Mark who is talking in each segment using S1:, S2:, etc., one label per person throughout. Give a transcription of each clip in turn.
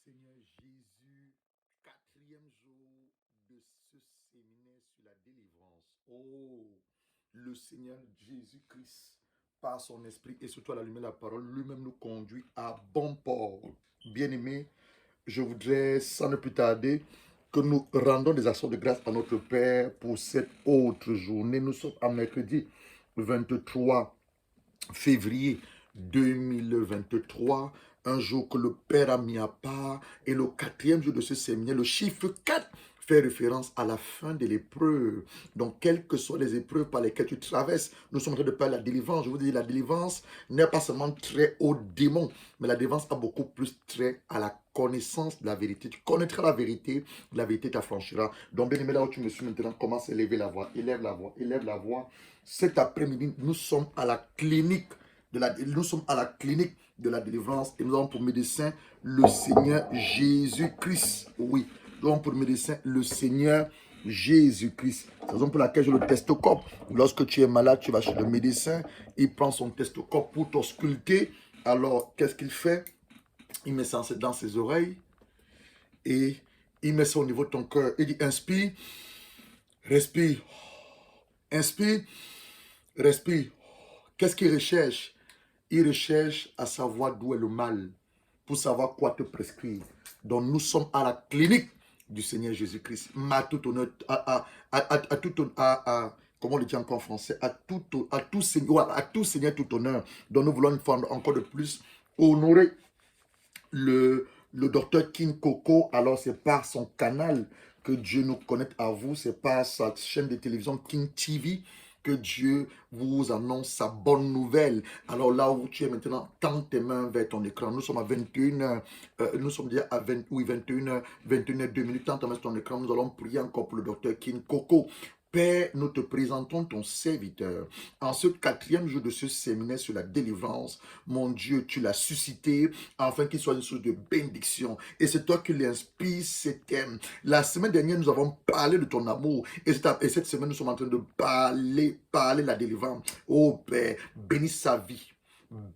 S1: Seigneur Jésus, quatrième jour de ce séminaire sur la délivrance. Oh, le Seigneur Jésus-Christ, par son esprit et surtout à la lumière de la parole, lui-même nous conduit à bon port. Bien-aimés, je voudrais, sans ne plus tarder, que nous rendons des actions de grâce à notre Père pour cette autre journée. Nous sommes à mercredi 23 février 2023, un jour que le Père a mis à part, et le quatrième jour de ce séminaire, le chiffre 4 fait référence à la fin de l'épreuve. Donc, quelles que soient les épreuves par lesquelles tu traverses, nous sommes en train de parler de la délivrance. Je vous dis, la délivrance n'est pas seulement très au démon, mais la délivrance a beaucoup plus trait à la connaissance de la vérité. Tu connaîtras la vérité t'affranchira. Donc, bien aimé, là où tu me suis maintenant, commence à élever la voix, élève la voix, élève la voix. Cet après-midi, nous sommes à la clinique nous sommes à la clinique de la délivrance et nous avons pour médecin le Seigneur Jésus-Christ. Oui, nous avons pour médecin le Seigneur Jésus-Christ. C'est la raison pour laquelle j'ai le testocop. Lorsque tu es malade, tu vas chez le médecin, il prend son testocop pour t'ausculter. Alors, qu'est-ce qu'il fait? Il met ça dans ses oreilles et il met ça au niveau de ton cœur. Il dit inspire, respire, inspire, respire. Qu'est-ce qu'il recherche? Il recherche à savoir d'où est le mal pour savoir quoi te prescrire. Donc nous sommes à la clinique du Seigneur Jésus-Christ. À tout honneur, comment on le dit encore en français, à tout Seigneur, tout honneur. Donc nous voulons une fois encore de plus honorer le docteur King Coco. Alors c'est par son canal que Dieu nous connecte à vous, c'est par sa chaîne de télévision King TV que Dieu vous annonce sa bonne nouvelle. Alors là où tu es maintenant, tends tes mains vers ton écran. Nous sommes à 21h, nous sommes déjà à 21h, 21h2 minutes. Tends tes mains sur ton écran. Nous allons prier encore pour le docteur King Coco. Père, nous te présentons ton serviteur. En ce quatrième jour de ce séminaire sur la délivrance, mon Dieu, tu l'as suscité afin qu'il soit une source de bénédiction. Et c'est toi qui l'inspires ces thèmes. La semaine dernière, nous avons parlé de ton amour. Et cette semaine, nous sommes en train de parler de la délivrance. Oh Père, bénis sa vie.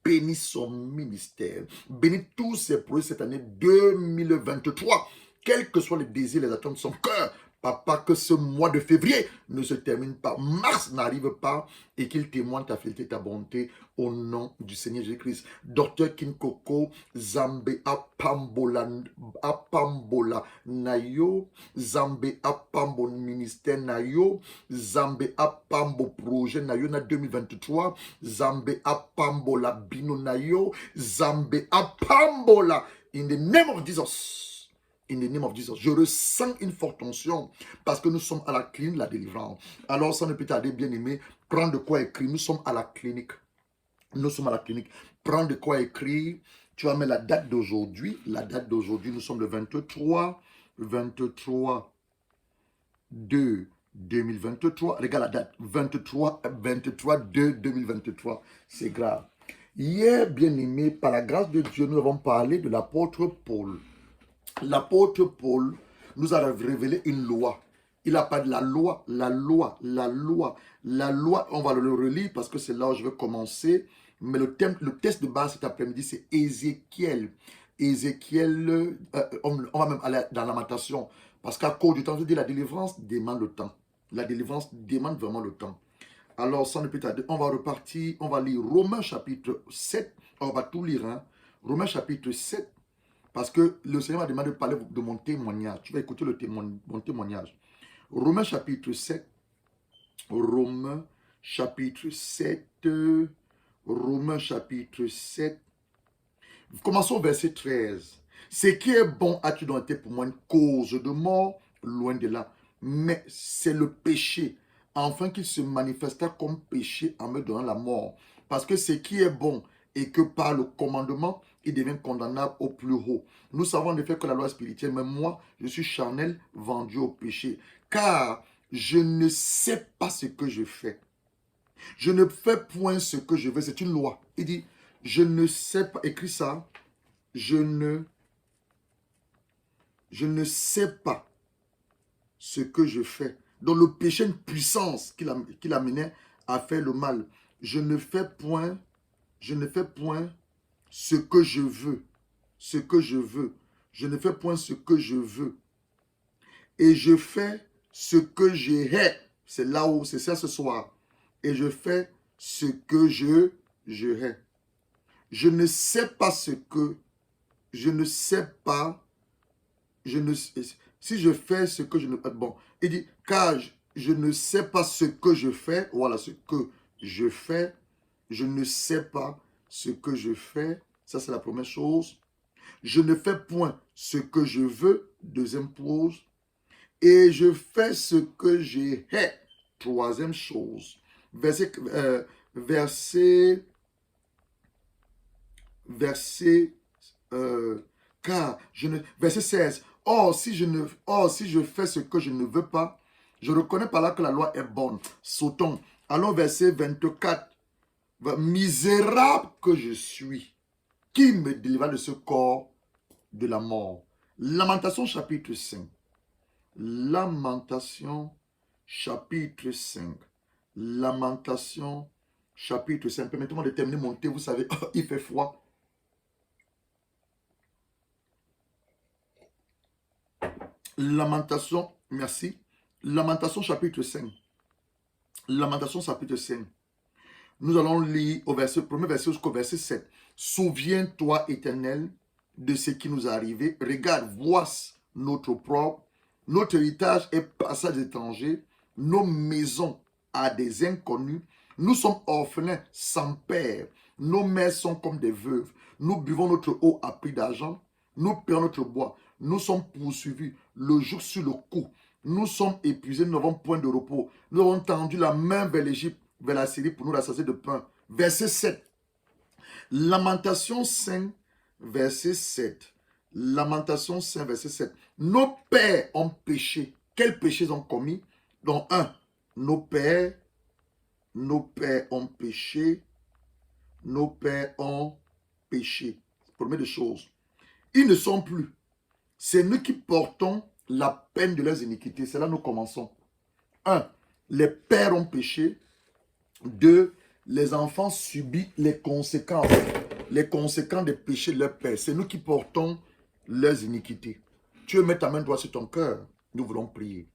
S1: Bénis son ministère. Bénis tous ses projets cette année 2023. Quels que soient les désirs, les attentes de son cœur. Papa, que ce mois de février ne se termine pas, mars n'arrive pas et qu'il témoigne ta fidélité, ta bonté au nom du Seigneur Jésus-Christ. Docteur Kinkoko, Zambe Apambola Nayo, Zambe Apambo ministère Nayo, Zambe Apambo projet Nayo na 2023, Zambe Apambola Bino Nayo, Zambe Apambola, in the name of Jesus. In the name of Jesus. Je ressens une forte tension parce que nous sommes à la clinique de la délivrance. Alors, ça ne peut tarder, bien aimé, prends de quoi écrire. Nous sommes à la clinique. Nous sommes à la clinique. Prends de quoi écrire. Tu vas mettre la date d'aujourd'hui. La date d'aujourd'hui, nous sommes le 23 2 2023. Regarde la date. 23 2 2023. C'est grave. Hier, bien aimé, par la grâce de Dieu, nous avons parlé de l'apôtre Paul. L'apôtre Paul nous a révélé une loi. Il a pas de la loi, on va le relire parce que c'est là où je vais commencer. Mais le test de base cet après-midi, c'est Ézéchiel. Ézéchiel, on va même aller dans la lamentation. Parce qu'à cause du temps, je dis la délivrance demande le temps. La délivrance demande vraiment le temps. Alors, sans ne plus tarder, on va repartir, on va lire Romains chapitre 7. On va tout lire, hein. Romains chapitre 7. Parce que le Seigneur m'a demandé de parler de mon témoignage. Tu vas écouter mon témoignage. Romains chapitre 7. Romains chapitre 7. Romains chapitre 7. Commençons au verset 13. Ce qui est bon a-tu donc été pour moi une cause de mort? Loin de là. Mais c'est le péché. Enfin qu'il se manifesta comme péché en me donnant la mort. Parce que ce qui est bon et que par le commandement, il devient condamnable au plus haut. Nous savons en effet que la loi est spirituelle, mais moi, je suis charnel, vendu au péché. Car je ne sais pas ce que je fais. Je ne fais point ce que je veux. C'est une loi. Il dit, je ne sais pas, écrit ça, je ne sais pas ce que je fais. Donc le péché a une puissance qui l'amenait à faire le mal. Je ne fais point ce que je veux. Ce que je veux. Je ne fais point ce que je veux. Et je fais ce que je hais. C'est là où, c'est ça ce soir. Et je fais ce que je hais. Je ne sais pas ce que, je ne sais pas, je ne si je fais ce que je ne, bon, il dit, car je ne sais pas ce que je fais, voilà ce que je fais, je ne sais pas ce que je fais, ça c'est la première chose. Je ne fais point ce que je veux, deuxième chose, et je fais ce que je hais, troisième chose. Verset, verset, verset car je ne, verset 16. Or si je fais ce que je ne veux pas, je reconnais par là que la loi est bonne. Sautons. Allons verset 24. Misérable que je suis, qui me délivra de ce corps de la mort. Lamentation chapitre 5. Lamentation chapitre 5. Lamentation chapitre 5. Permettez-moi de terminer mon thé. Vous savez, il fait froid. Lamentation, merci. Lamentation chapitre 5. Lamentation chapitre 5. Nous allons lire au verset, premier verset jusqu'au verset 7. Souviens-toi, Éternel, de ce qui nous est arrivé. Regarde, voici notre propre. Notre héritage est passage étranger. Nos maisons à des inconnus. Nous sommes orphelins sans père. Nos mères sont comme des veuves. Nous buvons notre eau à prix d'argent. Nous payons notre bois. Nous sommes poursuivis le jour sur le cou. Nous sommes épuisés, nous n'avons point de repos. Nous avons tendu la main vers l'Égypte, vers la Syrie pour nous rassasier de pain. Verset 7. Lamentation 5, verset 7. Lamentation 5, verset 7. Nos pères ont péché. Quels péchés ont commis? Donc, nos pères ont péché. Nos pères ont péché. Première des choses. Ils ne sont plus. C'est nous qui portons la peine de leurs iniquités. C'est là que nous commençons. 1. Les pères ont péché. 2. Les enfants subissent les conséquences des péchés de leurs pères. C'est nous qui portons leurs iniquités. Tu veux mettre ta main droite sur ton cœur. Nous voulons prier.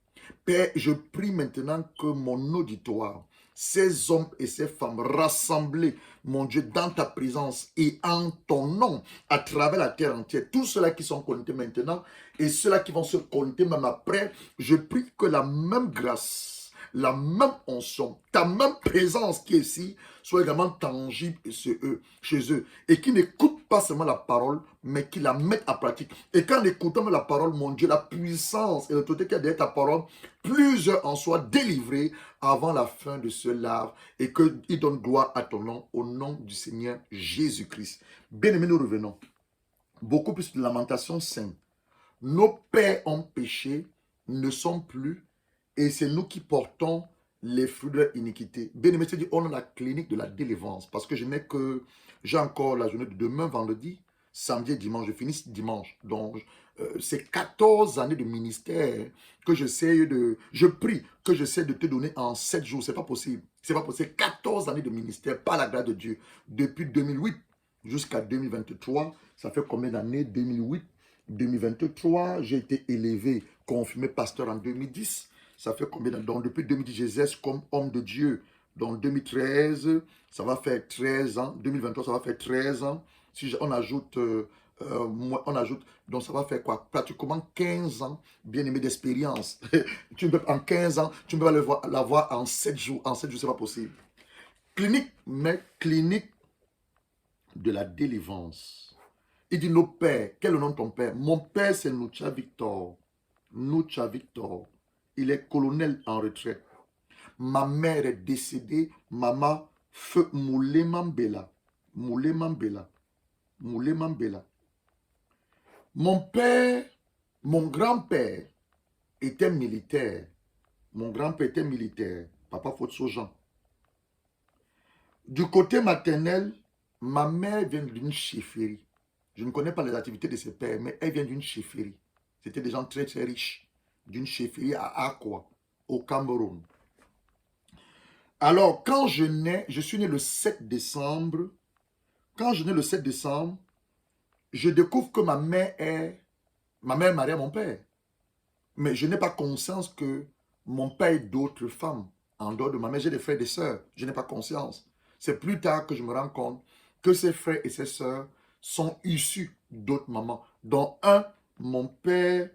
S1: Père, je prie maintenant que mon auditoire, ces hommes et ces femmes rassemblés, mon Dieu, dans ta présence et en ton nom, à travers la terre entière, tous ceux-là qui sont connectés maintenant et ceux-là qui vont se connecter même après, je prie que la même grâce, la même onction, ta même présence qui est ici, soit également tangible chez eux et qui n'écoutent pas seulement la parole, mais qui la mettent en pratique. Et qu'en écoutant la parole, mon Dieu, la puissance et l'autorité qui est derrière ta parole, plusieurs en soient délivrés avant la fin de ce live et qu'ils donnent gloire à ton nom, au nom du Seigneur Jésus-Christ. Bien-aimés, nous revenons. Beaucoup plus de Lamentation 5. Nos pères ont péché, ne sont plus, et c'est nous qui portons les fruits de leur iniquité. Bien-aimé, c'est dit, on a la clinique de la délivrance, parce que j'ai encore la journée de demain, vendredi, samedi et dimanche. Je finis dimanche. Donc, c'est 14 années de ministère que je prie que j'essaie de te donner en 7 jours. C'est pas possible. C'est pas possible. 14 années de ministère, par la grâce de Dieu. Depuis 2008 jusqu'à 2023, ça fait combien d'années? 2008, 2023, j'ai été élevé, confirmé pasteur en 2010. Ça fait combien d'années? Donc, depuis 2010, j'exerce comme homme de Dieu. Donc, 2013, ça va faire 13 ans. 2023, ça va faire 13 ans. Si on ajoute, donc ça va faire quoi? Pratiquement 15 ans, bien aimé, d'expérience. En 15 ans, tu ne peux pas l'avoir en 7 jours. En 7 jours, ce n'est pas possible. Clinique, mais clinique de la délivrance. Il dit, nos pères, quel est le nom de ton père? Mon père, c'est Nucha Victor. Nucha Victor. Il est colonel en retraite. Ma mère est décédée. Maman, feu Moulé Mambela. Moulé Mambela. Moulé Mambela. Mon père, mon grand-père était militaire. Mon grand-père était militaire. Papa Fotso Jean. Du côté maternel, ma mère vient d'une chefferie. Je ne connais pas les activités de ses pères, mais elle vient d'une chefferie. C'était des gens très très riches. D'une chefferie à Akwa, au Cameroun. Alors, quand je suis né le 7 décembre. Quand je nais le 7 décembre, je découvre que ma mère est Ma mère mariait mon père. Mais je n'ai pas conscience que mon père ait d'autres femmes en dehors de ma mère. J'ai des frères et des sœurs. Je n'ai pas conscience. C'est plus tard que je me rends compte que ses frères et ses sœurs sont issus d'autres mamans. Dont un, mon père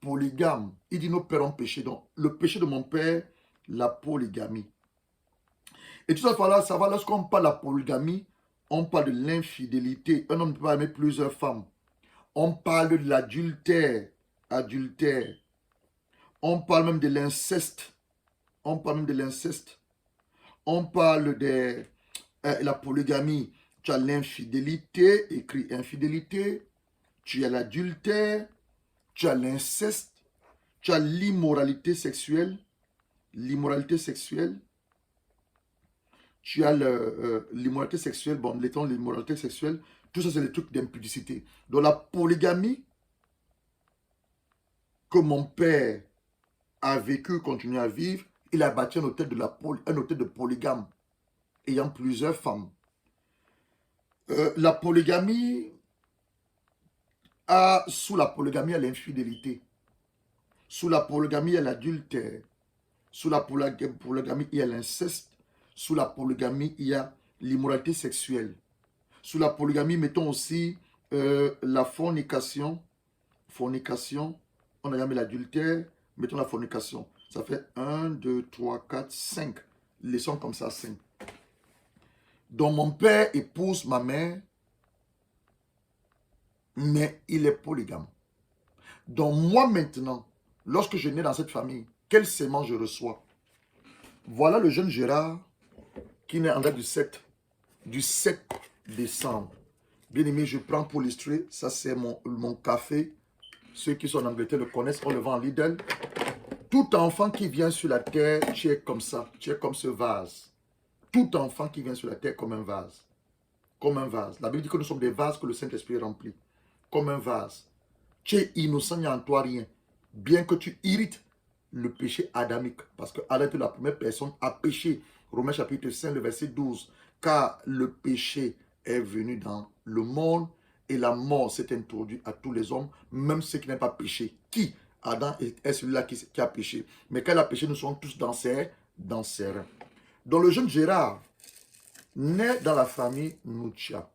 S1: polygame. Il dit nos pères ont péché. Donc, le péché de mon père, la polygamie. Et tout ça va lorsqu'on parle de la polygamie, on parle de l'infidélité. Un homme ne peut pas aimer plusieurs femmes. On parle de l'adultère. Adultère. On parle même de l'inceste. On parle même de l'inceste. On parle de la polygamie. Tu as l'infidélité, écrit infidélité. Tu as l'adultère. Tu as l'inceste. Tu as l'immoralité sexuelle. L'immoralité sexuelle. Tu as l'immoralité sexuelle. Bon, l'étant l'immoralité sexuelle. Tout ça, c'est des trucs d'impudicité. Donc, la polygamie que mon père a vécu, continue à vivre, il a bâti un hôtel de polygame, ayant plusieurs femmes. La polygamie sous la polygamie, il y a l'infidélité. Sous la polygamie, il y a l'adultère. Sous la polygamie, il y a l'inceste. Sous la polygamie, il y a l'immoralité sexuelle. Sous la polygamie, mettons aussi la fornication. Fornication, on a mis l'adultère, mettons la fornication. Ça fait 1, 2, 3, 4, 5. Laissons comme ça 5. Donc mon père épouse ma mère, mais il est polygame. Donc moi maintenant, lorsque je nais dans cette famille, quelle sémence je reçois? Voilà le jeune Gérard qui naît en date du 7 décembre. Bien aimé, je prends pour illustrer, ça c'est mon café. Ceux qui sont en Angleterre le connaissent, on le vend en Lidl. Tout enfant qui vient sur la terre, tu es comme ça, tu es comme ce vase. Tout enfant qui vient sur la terre comme un vase. Comme un vase. La Bible dit que nous sommes des vases que le Saint-Esprit remplit. Comme un vase. Tu es innocent, il n'y a en toi rien. Bien que tu irrites le péché adamique. Parce que Adam était la première personne à pécher. Romains chapitre 5, le verset 12. Car le péché est venu dans le monde et la mort s'est introduite à tous les hommes, même ceux qui n'ont pas péché. Qui? Adam est celui-là qui a péché. Mais quand il a péché, nous sommes tous dans ses reins. Donc le jeune Gérard naît dans la famille Nucha.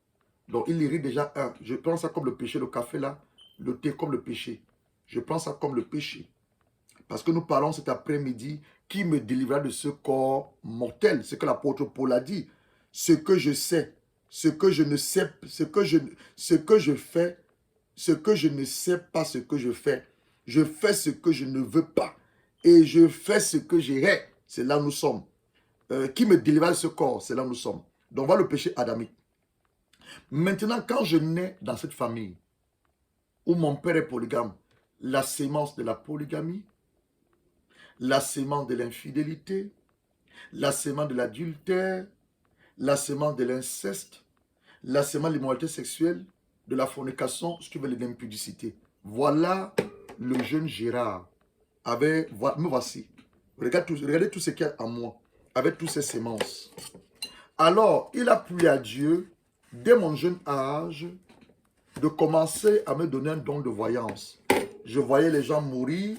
S1: Donc il hérite déjà un. Je prends ça comme le péché, le café là, le thé comme le péché. Je prends ça comme le péché. Parce que nous parlons cet après-midi qui me délivrera de ce corps mortel. C'est ce que l'apôtre Paul a dit. Ce que je sais, ce que je ne sais, ce que je fais, ce que je ne sais pas ce que je fais. Je fais ce que je ne veux pas. Et je fais ce que j'irai. C'est là où nous sommes. Qui me délivre de ce corps, c'est là où nous sommes. Donc voilà le péché adamique. Maintenant, quand je nais dans cette famille, où mon père est polygame, la sémence de la polygamie, la sémence de l'infidélité, la sémence de l'adultère, la sémence de l'inceste, la sémence de l'immoralité sexuelle, de la fornication, ce qui veut de l'impudicité. Voilà le jeune Gérard. Me voici. Regardez tout ce qu'il y a en moi, avec toutes ces sémences. Alors, il a plu à Dieu, dès mon jeune âge, de commencer à me donner un don de voyance. Je voyais les gens mourir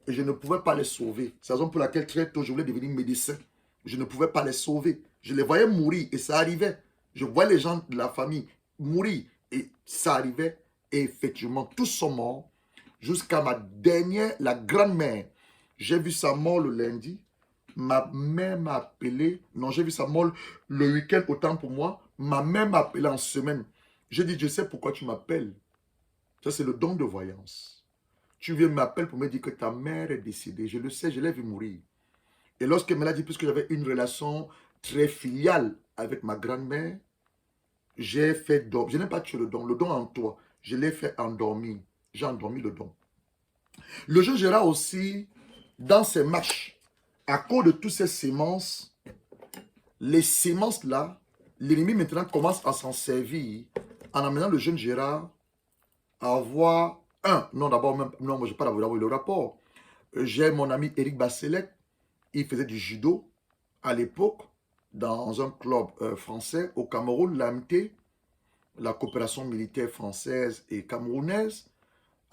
S1: et je ne pouvais pas les sauver. C'est la raison pour laquelle très tôt, je voulais devenir médecin. Je ne pouvais pas les sauver. Je les voyais mourir et ça arrivait. Je voyais les gens de la famille mourir et ça arrivait. Et effectivement, tous sont morts jusqu'à ma dernière, la grand-mère. J'ai vu sa mort le lundi. Ma mère m'a appelé. Non, j'ai vu sa mort le week-end, autant pour moi. Ma mère m'a appelé en semaine. J'ai dit, je sais pourquoi tu m'appelles. Ça, c'est le don de voyance. Tu viens m'appeler pour me dire que ta mère est décédée. Je le sais, je l'ai vu mourir. Et lorsqu'elle me l'a dit, puisque j'avais une relation très filiale avec ma grand-mère, j'ai fait don. Je n'ai pas tué le don en toi. Je l'ai fait endormir. J'ai endormi le don. Le jeune Gérard aussi, dans ses marches, à cause de toutes ces sémences, les sémences là, l'ennemi maintenant commence à s'en servir en amenant le jeune Gérard à avoir non d'abord même, non, moi je n'ai pas d'avoir le rapport. J'ai mon ami Eric Basselec, il faisait du judo à l'époque dans un club français au Cameroun, l'AMT, la coopération militaire française et camerounaise,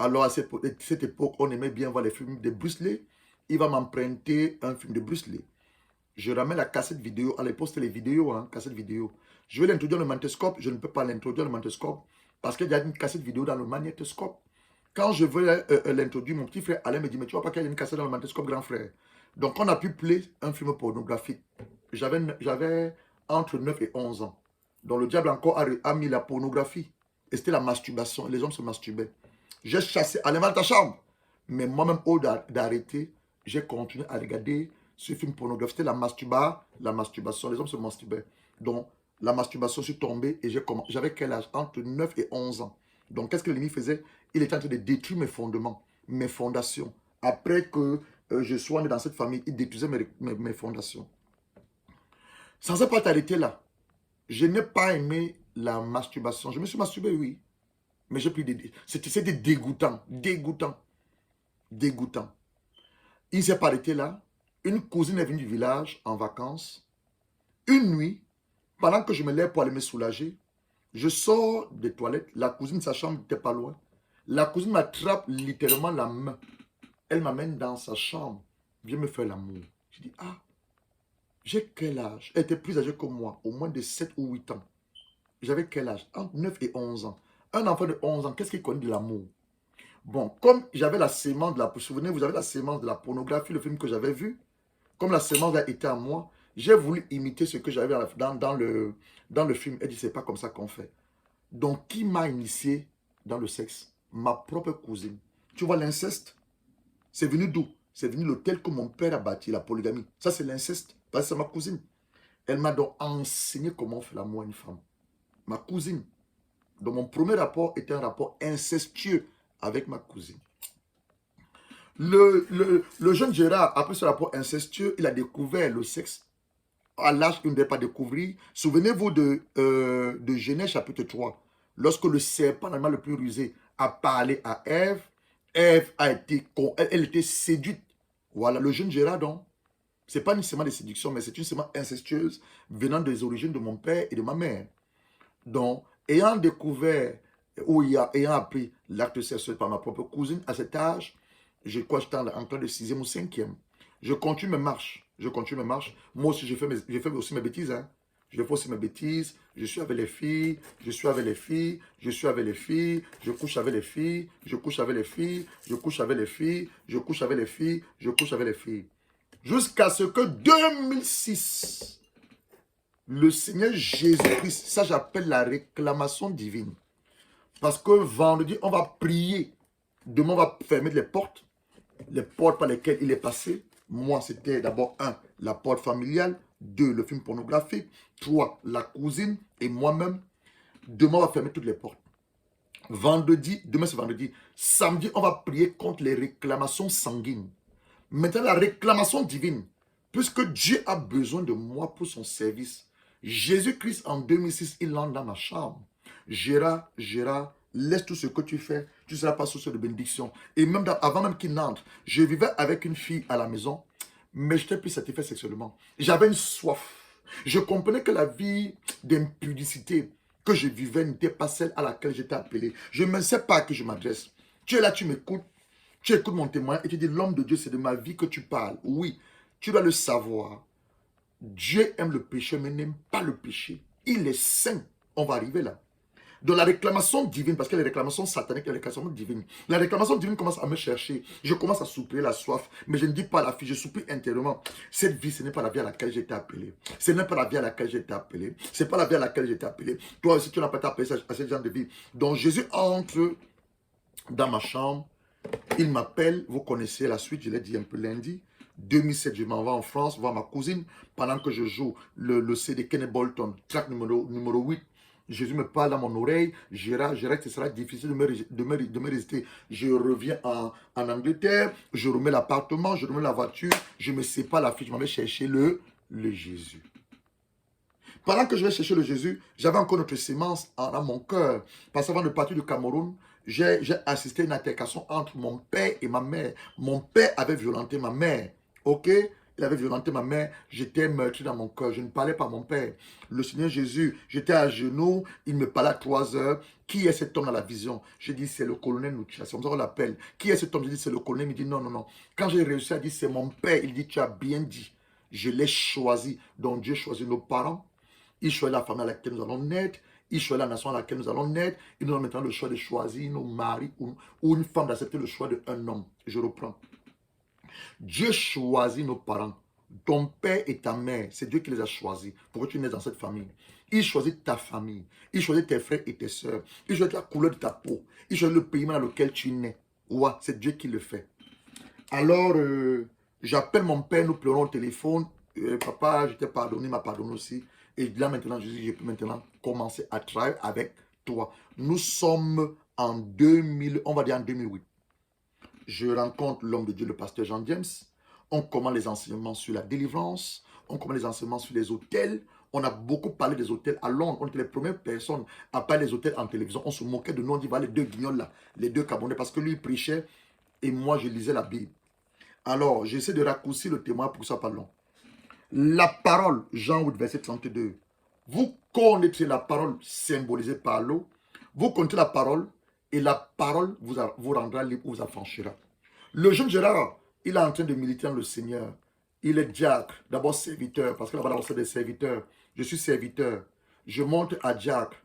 S1: Alors, à cette époque, on aimait bien voir les films de Bruce Lee. Il va m'emprunter un film de Bruce Lee. Je ramène la cassette vidéo. À l'époque, c'était les vidéos, hein, cassette vidéo. Je vais l'introduire le magnétoscope. Je ne peux pas l'introduire le magnétoscope parce qu'il y a une cassette vidéo dans le magnétoscope. Quand je veux l'introduire, mon petit frère Alain me dit, mais tu vois pas qu'il y a une cassette dans le magnétoscope, grand frère. Donc, on a pu play un film pornographique. J'avais entre 9 et 11 ans. Donc, le diable encore a mis la pornographie. Et c'était la masturbation. Les hommes se masturbaient. J'ai chassé Alain dans ta chambre. Mais moi-même, au d'arrêter, j'ai continué à regarder ce film pornographique. C'était la masturbation. Les hommes se masturbaient. Donc, la masturbation, je suis tombé et j'avais quel âge? Entre 9 et 11 ans. Donc, qu'est-ce que l'ennemi faisait? Il était en train de détruire mes fondements, mes fondations. Après que je sois né dans cette famille, il détruisait mes fondations. Ça ne s'est pas arrêté là. Je n'ai pas aimé la masturbation. Je me suis masturbé, oui. Mais j'ai pris des... C'était dégoûtant. Dégoûtant. Dégoûtant. Il ne s'est pas arrêté là. Une cousine est venue du village en vacances. Une nuit, pendant que je me lève pour aller me soulager, je sors des toilettes. La cousine, sa chambre n'était pas loin. La cousine m'attrape littéralement la main. Elle m'amène dans sa chambre. Viens me faire l'amour. Je dis, ah, j'ai quel âge? Elle était plus âgée que moi, au moins de 7 ou 8 ans. J'avais quel âge? Entre 9 et 11 ans. Un enfant de 11 ans, qu'est-ce qu'il connaît de l'amour? Bon, comme j'avais la sémence de la... Souvenez, vous avez la sémence de la pornographie, le film que j'avais vu. Comme la sémence a été à moi, j'ai voulu imiter ce que j'avais dans le film. Elle dit, c'est pas comme ça qu'on fait. Donc, qui m'a initié dans le sexe? Ma propre cousine. Tu vois l'inceste? C'est venu d'où? C'est venu l'hôtel que mon père a bâti, la polygamie. Ça, c'est l'inceste. Parce que c'est ma cousine. Elle m'a donc enseigné comment on fait l'amour à une femme. Ma cousine. Donc, mon premier rapport était un rapport incestueux avec ma cousine. Le jeune Gérard, après ce rapport incestueux, il a découvert le sexe à l'âge qu'il ne devait pas découvrir. Souvenez-vous de Genèse chapitre 3. Lorsque le serpent, l'animal le plus rusé, a parlé à Ève, Ève elle était séduite. Voilà, le jeune Gérard, donc, ce n'est pas une sémence de séduction, mais c'est une sémence incestueuse venant des origines de mon père et de ma mère. Donc, ayant découvert, ayant appris l'acte sexuel par ma propre cousine, à cet âge, je crois que j'étais en train de 6e ou 5e. Je continue mes marches. Je continue mes marches. Moi aussi, j'ai fait aussi mes bêtises. Hein. Je fais aussi mes bêtises. Je suis avec les filles. Je suis avec les filles. Je suis avec les filles. Je couche avec les filles. Je couche avec les filles. Je couche avec les filles. Je couche avec les filles. Je couche avec les filles. Jusqu'à ce que 2006, le Seigneur Jésus-Christ, ça j'appelle la réclamation divine. Parce que vendredi, on va prier. Demain, on va fermer les portes par lesquelles il est passé. Moi, c'était d'abord 1, la porte familiale. 2, le film pornographique. 3, la cousine et moi-même. Demain, on va fermer toutes les portes. Vendredi, demain c'est vendredi. Samedi, on va prier contre les réclamations sanguines. Maintenant, la réclamation divine. Puisque Dieu a besoin de moi pour son service. Jésus-Christ, en 2006, il entre dans ma chambre. Gérard, laisse tout ce que tu fais. Tu ne seras pas source de bénédiction. Et même avant même qu'il n'entre, je vivais avec une fille à la maison, mais je n'étais plus satisfait sexuellement. J'avais une soif. Je comprenais que la vie d'impudicité que je vivais n'était pas celle à laquelle j'étais appelé. Je ne sais pas à qui je m'adresse. Tu es là, tu m'écoutes. Tu écoutes mon témoignage et tu dis, l'homme de Dieu, c'est de ma vie que tu parles. Oui, tu dois le savoir. Dieu aime le péché, mais n'aime pas le péché. Il est saint. On va arriver là. De la réclamation divine, parce que les réclamations sataniques et les réclamations divines. La réclamation divine commence à me chercher. Je commence à souffler la soif, mais je ne dis pas à la fille, je soupire intérieurement. Cette vie, ce n'est pas la vie à laquelle j'ai été appelé. Ce n'est pas la vie à laquelle j'ai été appelé. Ce n'est pas la vie à laquelle j'ai été appelé. Toi aussi, tu n'as pas été appelé à ce genre de vie. Donc Jésus entre dans ma chambre. Il m'appelle, vous connaissez la suite, je l'ai dit un peu lundi. 2007, je m'en vais en France voir ma cousine pendant que je joue le CD Kenny Bolton, track numéro 8. Jésus me parle dans mon oreille. Gérard, ce sera difficile de me résister. Je reviens en Angleterre, je remets l'appartement, je remets la voiture, je me sépare la fille, je m'en vais chercher le Jésus. Pendant que je vais chercher le Jésus, j'avais encore notre sémence dans mon cœur. Parce qu'avant de partir du Cameroun, j'ai assisté à une altercation entre mon père et ma mère. Mon père avait violenté ma mère. Ok? Il avait violenté ma mère. J'étais meurtri dans mon cœur. Je ne parlais pas à mon père. Le Seigneur Jésus, j'étais à genoux. Il me parlait à 3 heures. Qui est cet homme dans la vision? J'ai dit, c'est le colonel Nucha. C'est comme ça qu'on l'appelle. Qui est cet homme? J'ai dit, c'est le colonel. Il me dit, non, non, non. Quand j'ai réussi à dire, c'est mon père, il dit, tu as bien dit. Je l'ai choisi. Donc Dieu choisit nos parents. Il choisit la famille à laquelle nous allons naître. Il choisit la nation à laquelle nous allons naître. Il nous donne maintenant le choix de choisir nos maris ou une femme d'accepter le choix d'un homme. Je reprends. Dieu choisit nos parents. Ton père et ta mère, c'est Dieu qui les a choisis pour que tu naisses dans cette famille. Il choisit ta famille. Il choisit tes frères et tes sœurs. Il choisit la couleur de ta peau. Il choisit le pays dans lequel tu nais. Ouais, c'est Dieu qui le fait. Alors, j'appelle mon père, nous pleurons au téléphone. Papa, je t'ai pardonné, il m'a pardonné aussi. Et là maintenant, je dis, je peux maintenant commencer à travailler avec toi. Nous sommes en 2000, on va dire en 2008. Je rencontre l'homme de Dieu, le pasteur Jean James. On commence les enseignements sur la délivrance. On commence les enseignements sur les hôtels. On a beaucoup parlé des hôtels à Londres. On était les premières personnes à parler des hôtels en télévision. On se moquait de nous. On dit, voilà les deux guignols là, les deux cabonais, parce que lui, il prêchait et moi, je lisais la Bible. Alors, j'essaie de raccourcir le témoin pour que ça soit pas long. La parole, Jean 8, verset 32. Vous connaissez la parole symbolisée par l'eau. Vous connaissez la parole et la parole vous rendra libre, vous affranchira. Le jeune Gérard, il est en train de militer dans le Seigneur. Il est diacre, d'abord serviteur, parce que là-bas, c'est des serviteurs. Je suis serviteur. Je monte à diacre.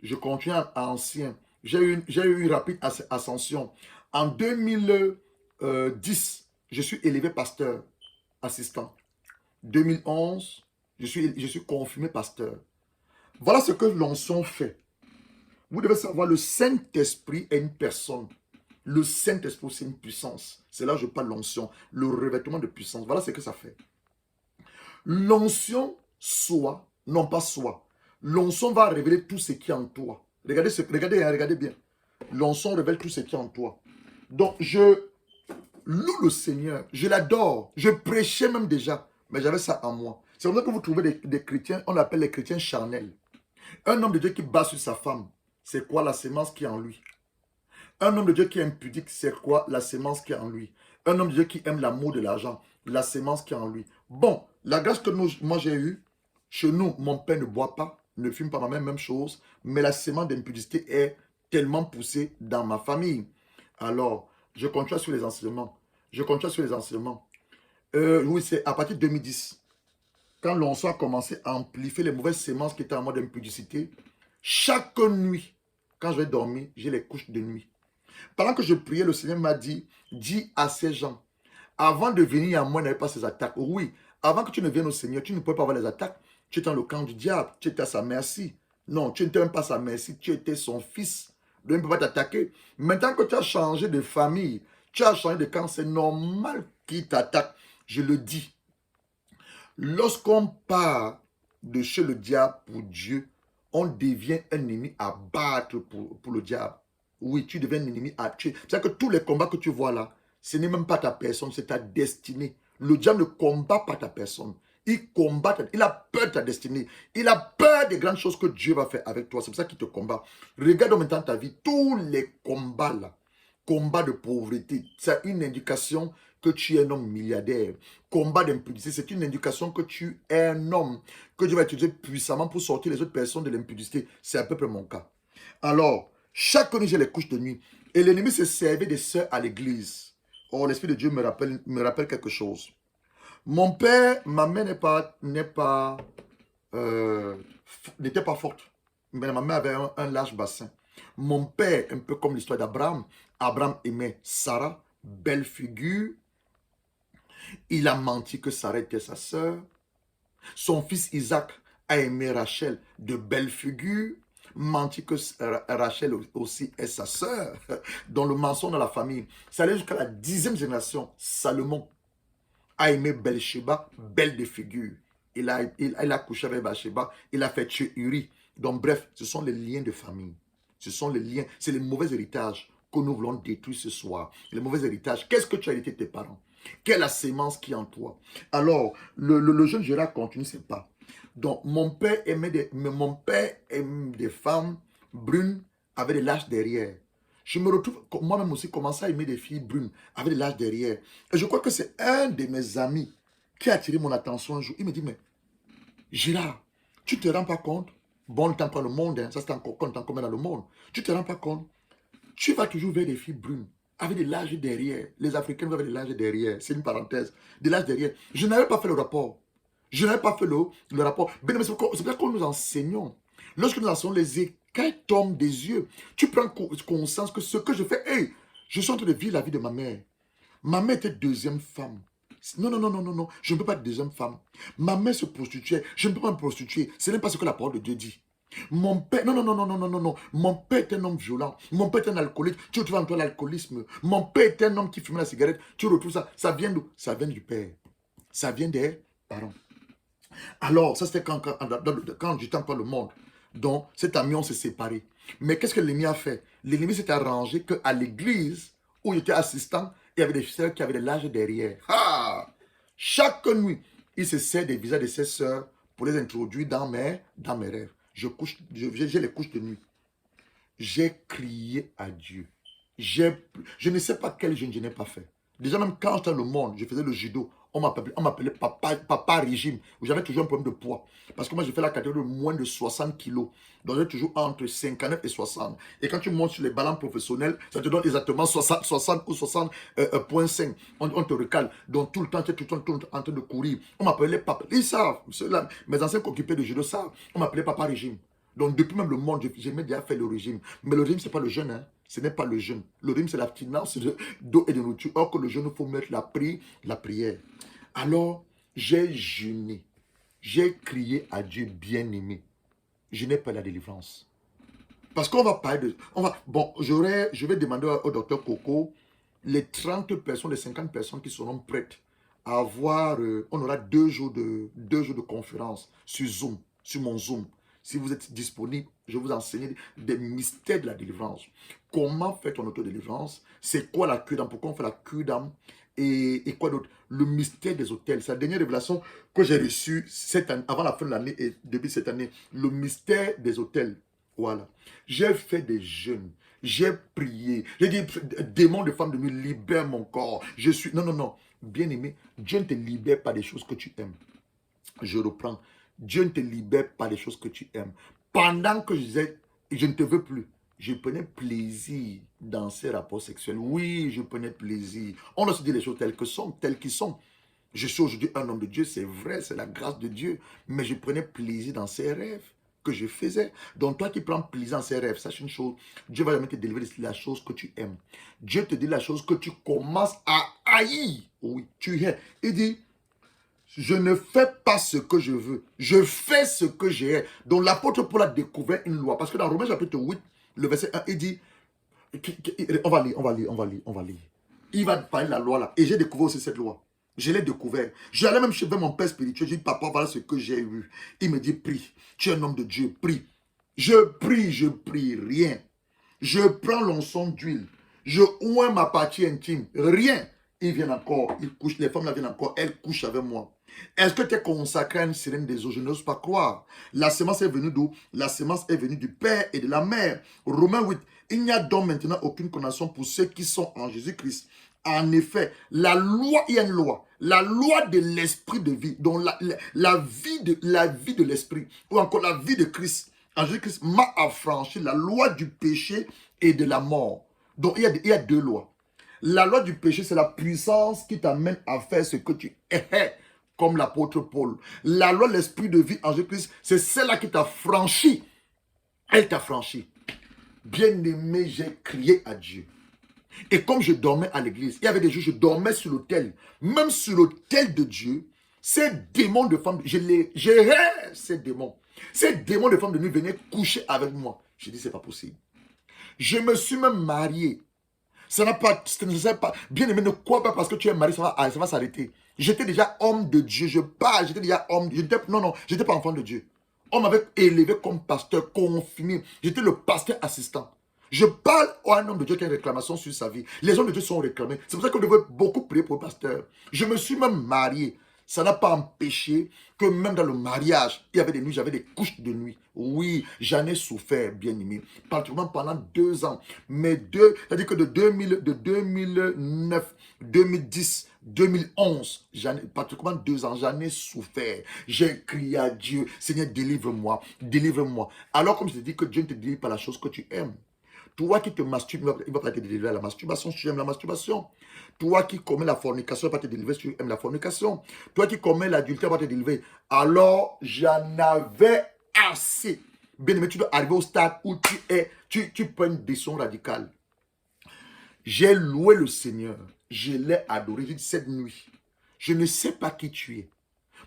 S1: Je continue à ancien. J'ai eu une rapide ascension. En 2010, je suis élevé pasteur assistant. 2011, je suis confirmé pasteur. Voilà ce que l'onction fait. Vous devez savoir, le Saint-Esprit est une personne. Le Saint-Esprit, c'est une puissance. C'est là que je parle de l'onction, le revêtement de puissance. Voilà ce que ça fait. L'onction soit, non pas soit. L'onction va révéler tout ce qui est en toi. Regardez bien. L'onction révèle tout ce qui est en toi. Donc, je loue le Seigneur. Je l'adore. Je prêchais même déjà. Mais j'avais ça en moi. C'est comme ça que vous trouvez des chrétiens, on appelle les chrétiens charnels. Un homme de Dieu qui bat sur sa femme, c'est quoi la sémence qui est en lui? Un homme de Dieu qui est impudique, c'est quoi la sémence qui est en lui? Un homme de Dieu qui aime l'amour de l'argent, la sémence qui est en lui. Bon, la grâce que moi j'ai eue, chez nous, mon père ne boit pas, ne fume pas, ma mère, même chose, mais la sémence d'impudicité est tellement poussée dans ma famille. Alors, je continue sur les enseignements. Oui, c'est à partir de 2010. Quand l'on a commencé à amplifier les mauvaises sémences qui étaient en mode impudicité, chaque nuit, quand je vais dormir, j'ai les couches de nuit. Pendant que je priais, le Seigneur m'a dit, dis à ces gens, avant de venir à moi, n'avez pas ces attaques. Oui, avant que tu ne viennes au Seigneur, tu ne peux pas avoir les attaques. Tu étais dans le camp du diable, tu étais à sa merci. Non, tu n'étais même pas à sa merci, tu étais son fils. Donc, il ne peut pas t'attaquer. Maintenant que tu as changé de famille, tu as changé de camp, c'est normal qu'il t'attaque. Je le dis. Lorsqu'on part de chez le diable pour Dieu, on devient un ennemi à battre pour le diable. Oui, tu deviens un ennemi à tuer. C'est-à-dire que tous les combats que tu vois là, ce n'est même pas ta personne, c'est ta destinée. Le diable ne combat pas ta personne. Il combat, il a peur de ta destinée. Il a peur des grandes choses que Dieu va faire avec toi. C'est pour ça qu'il te combat. Regarde en même temps ta vie. Tous les combats là, combat de pauvreté, c'est une indication que tu es un homme milliardaire. Combat d'impudicité, c'est une indication que tu es un homme que Dieu va utiliser puissamment pour sortir les autres personnes de l'impudicité. C'est à peu près mon cas. Alors, chaque nuit, j'ai les couches de nuit. Et l'ennemi se servait des sœurs à l'église. Oh, l'Esprit de Dieu me rappelle quelque chose. Mon père, ma mère n'était pas forte. Mais ma mère avait un large bassin. Mon père, un peu comme l'histoire d'Abraham, Abraham aimait Sarah, belle figure. Il a menti que Sarah était sa sœur. Son fils Isaac a aimé Rachel, de belle figure. Menti que Rachel aussi est sa sœur. Dans le mensonge dans la famille. Ça allait jusqu'à la 10e génération. Salomon a aimé Bathsheba, belle de figure. Il a couché avec Bathsheba. Il a fait tuer Uri. Donc bref, ce sont les liens de famille. Ce sont les liens, c'est les mauvais héritages que nous voulons détruire ce soir. Les mauvais héritages, qu'est-ce que tu as hérité de tes parents? Quelle est la sémence qui est en toi? Alors, le jeune Gérard continue ses pas. Donc, mon père aime des femmes brunes avec des lâches derrière. Je me retrouve, moi-même aussi, commencer à aimer des filles brunes avec des lâches derrière. Et je crois que c'est un de mes amis qui a attiré mon attention un jour. Il me dit, mais Gérard, tu te rends pas compte? Bon, on encore le monde, hein, ça c'est encore quand on dans le monde. Tu te rends pas compte? Tu vas toujours vers des filles brunes, avec des larges derrière. Les Africains avaient des larges derrière. C'est une parenthèse. Des larges derrière. Je n'avais pas fait le rapport. Je n'avais pas fait le rapport. Ben, c'est pour ça que nous enseignons. Lorsque nous enseignons, les écailles tombent des yeux. Tu prends conscience que ce que je fais, hey, je suis en train de vivre la vie de ma mère. Ma mère était deuxième femme. Non, non, non, non, non, non. Je ne peux pas être deuxième femme. Ma mère se prostituait. Je ne peux pas me prostituer. Ce n'est pas ce que la parole de Dieu dit. Mon père, non, non, non, non, non, non, non, non. Mon père est un homme violent. Mon père est un alcoolique. Tu retrouves en toi l'alcoolisme. Mon père est un homme qui fume la cigarette. Tu retrouves ça. Ça vient d'où? Ça vient du père. Ça vient des parents. Alors, ça c'était quand j'étais encore le monde. Donc, cet ami, on s'est séparés. Mais qu'est-ce que l'ennemi a fait? L'ennemi s'est arrangé qu'à l'église, où il était assistant, il y avait des sœurs qui avaient des larges derrière. Ah! Chaque nuit, il se sert des visages de ses sœurs pour les introduire dans mes rêves. J'ai les couches de nuit. J'ai crié à Dieu. Je ne sais pas quel jeûne je n'ai pas fait. Déjà, même quand j'étais dans le monde, je faisais le judo. On m'appelait papa régime. J'avais toujours un problème de poids. Parce que moi, j'ai fait la catégorie de moins de 60 kilos. Donc, j'ai toujours entre 59 et 60. Et quand tu montes sur les ballons professionnels, ça te donne exactement 60 ou 60,5. On te recale. Donc, tout le temps, tu es tout le temps en train de courir. On m'appelait papa. Ils savent. Mes anciens occupés de judo savent. On m'appelait papa régime. Donc, depuis même le monde, j'ai déjà fait le régime. Mais le régime, ce n'est pas le jeûne. Hein. Ce n'est pas le jeûne. Le régime, c'est l'abstinence d'eau et de nourriture. Or que le jeûne, il faut mettre la prière. Alors, j'ai jeûné. J'ai crié à Dieu bien-aimé. Je n'ai pas la délivrance. Parce qu'on va parler de... bon, je vais demander au docteur Coco les 30 personnes, les 50 personnes qui seront prêtes à avoir... on aura 2 jours de conférence sur Zoom, sur mon Zoom. Si vous êtes disponible, je vais vous enseigner des mystères de la délivrance. Comment faire ton auto-délivrance? C'est quoi la cure d'âme? Pourquoi on fait la cure d'âme? Et quoi d'autre? Le mystère des hôtels. C'est la dernière révélation que j'ai reçue avant la fin de l'année et depuis cette année. Le mystère des hôtels. Voilà. J'ai fait des jeûnes. J'ai prié. J'ai dit, démon de femme de nuit, libère mon corps. Je suis... Non, non, non. Bien aimé, Dieu ne te libère pas des choses que tu aimes. Je reprends. Dieu ne te libère pas des choses que tu aimes. Pendant que je disais, je ne te veux plus, je prenais plaisir dans ces rapports sexuels. Oui, je prenais plaisir. On doit se dire les choses telles qu'elles sont. Je suis aujourd'hui un homme de Dieu, c'est vrai, c'est la grâce de Dieu. Mais je prenais plaisir dans ces rêves que je faisais. Donc toi qui prends plaisir dans ces rêves, sache une chose, Dieu va jamais te délivrer de la chose que tu aimes. Dieu te dit la chose que tu commences à haïr. Oui, tu hais. Il dit, je ne fais pas ce que je veux. Je fais ce que j'ai. Donc l'apôtre Paul a découvert une loi. Parce que dans Romains chapitre 8, le verset 1, il dit, on va lire. Il va parler de la loi là. Et j'ai découvert aussi cette loi. Je l'ai découvert. J'allais même chez mon père spirituel. J'ai dit, papa, voilà ce que j'ai eu. Il me dit, prie. Tu es un homme de Dieu, prie. Je prie, rien. Je prends l'onction d'huile. Je oins ma partie intime, rien. Ils viennent encore, ils couchent, les femmes là viennent encore, elles couchent avec moi. Est-ce que tu es consacré à une sirène des eaux? Je n'ose pas croire. La semence est venue d'où? La semence est venue du Père et de la Mère. Romains 8. Il n'y a donc maintenant aucune condamnation pour ceux qui sont en Jésus-Christ. En effet, la loi, il y a une loi. La loi de l'esprit de vie. Donc la vie de l'esprit. Ou encore la vie de Christ. En Jésus-Christ m'a affranchi la loi du péché et de la mort. Donc il y a 2 lois. La loi du péché, c'est la puissance qui t'amène à faire ce que tu es. Comme l'apôtre Paul. La loi de l'esprit de vie en Jésus-Christ, c'est celle-là qui t'a franchi. Elle t'a franchi. Bien-aimé, j'ai crié à Dieu. Et comme je dormais à l'église, il y avait des jours, je dormais sur l'autel. Même sur l'autel de Dieu, ces démons de femmes, j'ai ces démons. Ces démons de femmes de nuit venaient coucher avec moi. J'ai dit, c'est pas possible. Je me suis même marié. Ça n'a pas, bien aimé, ne crois pas parce que tu es marié, ça va s'arrêter. J'étais déjà homme de Dieu, j'étais déjà homme, non, j'étais pas enfant de Dieu. On m'avait élevé comme pasteur, confirmé. J'étais le pasteur assistant. Je parle à un homme de Dieu qui a une réclamation sur sa vie. Les hommes de Dieu sont réclamés. C'est pour ça qu'on devrait beaucoup prier pour le pasteur. Je me suis même marié. Ça n'a pas empêché que même dans le mariage, il y avait des nuits, j'avais des couches de nuit. Oui, j'en ai souffert, bien aimé. Particulièrement pendant 2 ans. Mais c'est-à-dire que de 2009, 2010, 2011, particulièrement 2 ans, j'en ai souffert. J'ai crié à Dieu, Seigneur, délivre-moi, délivre-moi. Alors, comme je te dis que Dieu ne te délivre pas la chose que tu aimes. Toi qui te masturbes, il ne va pas te délivrer à la masturbation si tu aimes la masturbation. Toi qui commets la fornication, il ne va pas te délivrer si tu aimes la fornication. Toi qui commets l'adultère, il ne va pas te délivrer. Alors, j'en avais assez. Bien aimé, tu dois arriver au stade où tu prends une décision radicale. J'ai loué le Seigneur. Je l'ai adoré. J'ai dit cette nuit, je ne sais pas qui tu es.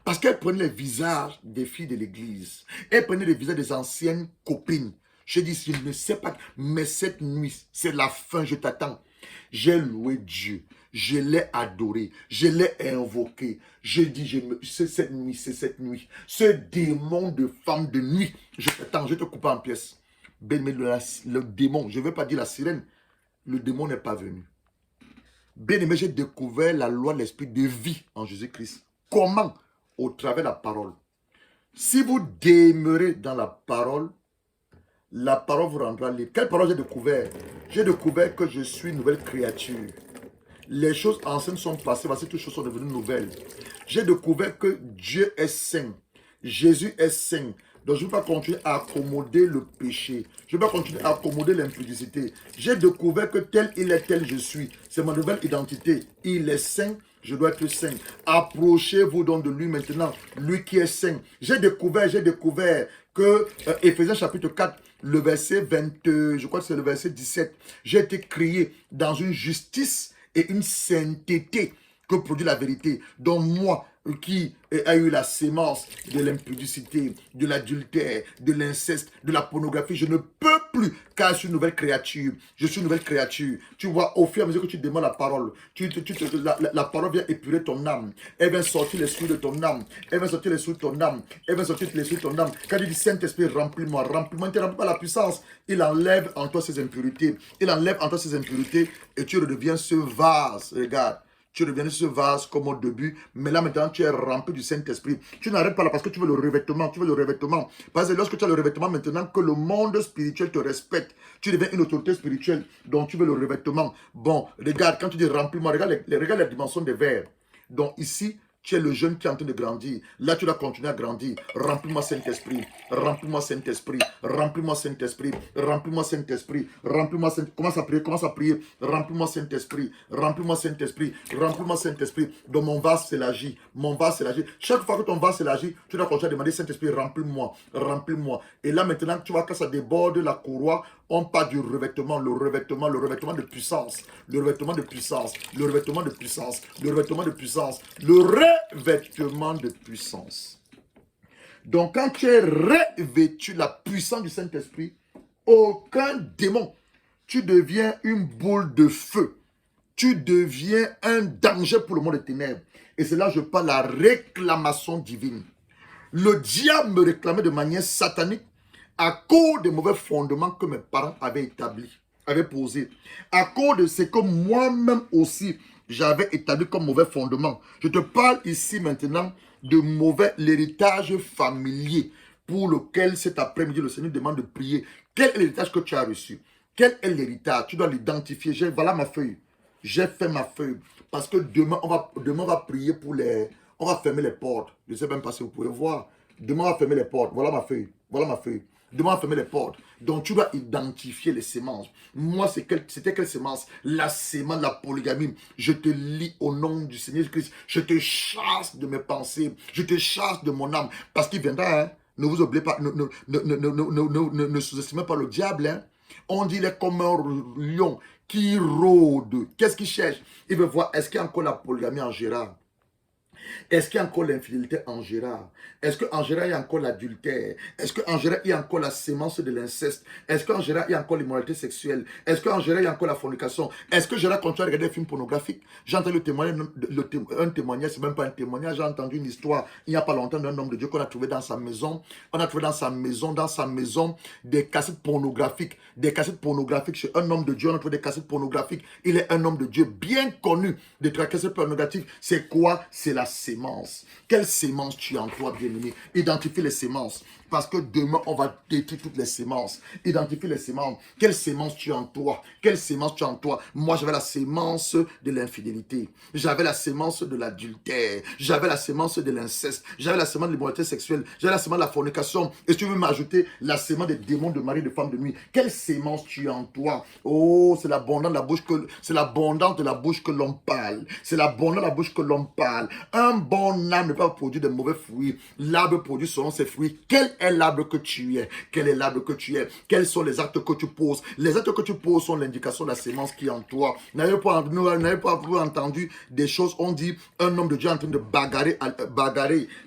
S1: Parce qu'elle prenait les visages des filles de l'église. Elle prenait les visages des anciennes copines. Je dis, je ne sais pas, mais cette nuit, c'est la fin, je t'attends. J'ai loué Dieu. Je l'ai adoré. Je l'ai invoqué. Je dis, c'est cette nuit, c'est cette nuit. Ce démon de femme de nuit, je t'attends, je te coupe en pièces. Ben, mais le démon, je ne veux pas dire la sirène, le démon n'est pas venu. Bien aimé, j'ai découvert la loi de l'esprit de vie en Jésus-Christ. Comment? Au travers de la parole. Si vous demeurez dans la parole vous rendra libre. Quelle parole j'ai découvert? J'ai découvert que je suis une nouvelle créature. Les choses anciennes sont passées, voici toutes les choses sont devenues nouvelles. J'ai découvert que Dieu est saint. Jésus est saint. Donc je ne vais pas continuer à accommoder le péché. Je ne vais pas continuer à accommoder l'impudicité. J'ai découvert que tel il est, tel je suis. C'est ma nouvelle identité. Il est saint, je dois être saint. Approchez-vous donc de lui maintenant, lui qui est saint. J'ai découvert que Éphésiens chapitre 4, le verset 20, je crois que c'est le verset 17, j'ai été créé dans une justice et une sainteté que produit la vérité. Donc moi, qui a eu la sémence de l'impudicité, de l'adultère, de l'inceste, de la pornographie, je ne peux plus, car je suis une nouvelle créature. Je suis une nouvelle créature. Tu vois, au fur et à mesure que tu demandes la parole, la parole vient épurer ton âme. Elle vient sortir les souillures de ton âme. Elle vient sortir les souillures de ton âme. Elle vient sortir les souillures de ton âme. Quand il dit Saint-Esprit, remplis-moi, remplis-moi, il ne te remplit pas la puissance. Il enlève en toi ses impurités. Il enlève en toi ses impurités et tu redeviens ce vase. Regarde. Tu reviens sur ce vase comme au début, mais là maintenant tu es rempli du Saint-Esprit. Tu n'arrêtes pas là parce que tu veux le revêtement, tu veux le revêtement. Parce que lorsque tu as le revêtement maintenant, que le monde spirituel te respecte, tu deviens une autorité spirituelle, donc tu veux le revêtement. Bon, regarde, quand tu dis remplis-moi, regarde la dimension des vers. Donc ici, tu es le jeune qui est en train de grandir. Là, tu dois continuer à grandir. Remplis-moi Saint-Esprit. Remplis-moi Saint-Esprit. Remplis-moi Saint-Esprit. Remplis-moi Saint-Esprit. Remplis-moi Saint-Esprit. Commence à prier. Commence à prier. Remplis-moi Saint-Esprit. Remplis-moi Saint-Esprit. Remplis-moi Saint-Esprit. Donc mon vase s'élargit. Mon vase s'élargit. Chaque fois que ton vase s'élargit, tu dois continuer à demander Saint-Esprit, remplis-moi. Remplis-moi. Et là, maintenant, tu vois que ça déborde la courroie. On parle du revêtement, le revêtement de puissance, le revêtement de puissance, le revêtement de puissance, le revêtement de puissance, le revêtement de puissance. Donc quand tu es revêtu la puissance du Saint-Esprit, aucun démon, tu deviens une boule de feu, tu deviens un danger pour le monde des ténèbres. Et c'est là que je parle de la réclamation divine. Le diable me réclamait de manière satanique à cause des mauvais fondements que mes parents avaient établis, avaient posés, à cause de ce que moi-même aussi j'avais établi comme mauvais fondement. Je te parle ici maintenant de l'héritage familier pour lequel cet après-midi le Seigneur demande de prier. Quel est l'héritage que tu as reçu? Quel est l'héritage? Tu dois l'identifier. Voilà ma feuille. J'ai fait ma feuille. Parce que demain, on va prier pour les... On va fermer les portes. Je ne sais même pas si vous pouvez voir. Demain, on va fermer les portes. Voilà ma feuille. Voilà ma feuille. Demain, on va fermer les portes. Donc, tu dois identifier les semences. Moi, c'était quelle semence? La semence de la polygamie. Je te lis au nom du Seigneur Jésus-Christ. Je te chasse de mes pensées. Je te chasse de mon âme. Parce qu'il viendra, hein. Ne vous oubliez pas. Ne sous-estimez pas le diable, hein. On dit qu'il est comme un lion qui rôde. Qu'est-ce qu'il cherche? Il veut voir, est-ce qu'il y a encore la polygamie en Gérard? Est-ce qu'il y a encore l'infidélité en Gérard? Est-ce qu'en Gérard, il y a encore l'adultère? Est-ce qu'en Gérard, il y a encore la sémence de l'inceste? Est-ce qu'en Gérard, il y a encore l'immoralité sexuelle? Est-ce qu'en Gérard, il y a encore la fornication? Est-ce que Gérard continue à regarder des films pornographiques? J'ai entendu un témoignage, c'est même pas un témoignage, j'ai entendu une histoire il n'y a pas longtemps d'un homme de Dieu qu'on a trouvé dans sa maison. On a trouvé dans sa maison, des cassettes pornographiques. Des cassettes pornographiques chez un homme de Dieu, on a trouvé des cassettes pornographiques. Il est un homme de Dieu bien connu de cassettes pornographiques. C'est quoi? C'est la sémence. Quelle sémence tu as en toi, bien-aimé? Identifie les sémences. Parce que demain, on va détruire toutes les sémences. Identifie les sémences. Quelle sémence tu as en toi? Quelle sémence tu as en toi? Moi, j'avais la sémence de l'infidélité. J'avais la sémence de l'adultère. J'avais la sémence de l'inceste. J'avais la sémence de l'immoralité sexuelle. J'avais la sémence de la fornication. Et si tu veux m'ajouter la sémence des démons de mari, de femme, de nuit. Quelle sémence tu as en toi? Oh, c'est l'abondance de la bouche que l'on parle. C'est l'abondance de la bouche que l'on parle. Un bon âme ne peut pas produire de mauvais fruits. L'arbre produit selon ses fruits. Quel est l'arbre que tu es? Quel est l'arbre que tu es? Quels sont les actes que tu poses? Les actes que tu poses sont l'indication de la sémence qui est en toi. N'avez pas entendu des choses, on dit un homme de Dieu est en train de bagarrer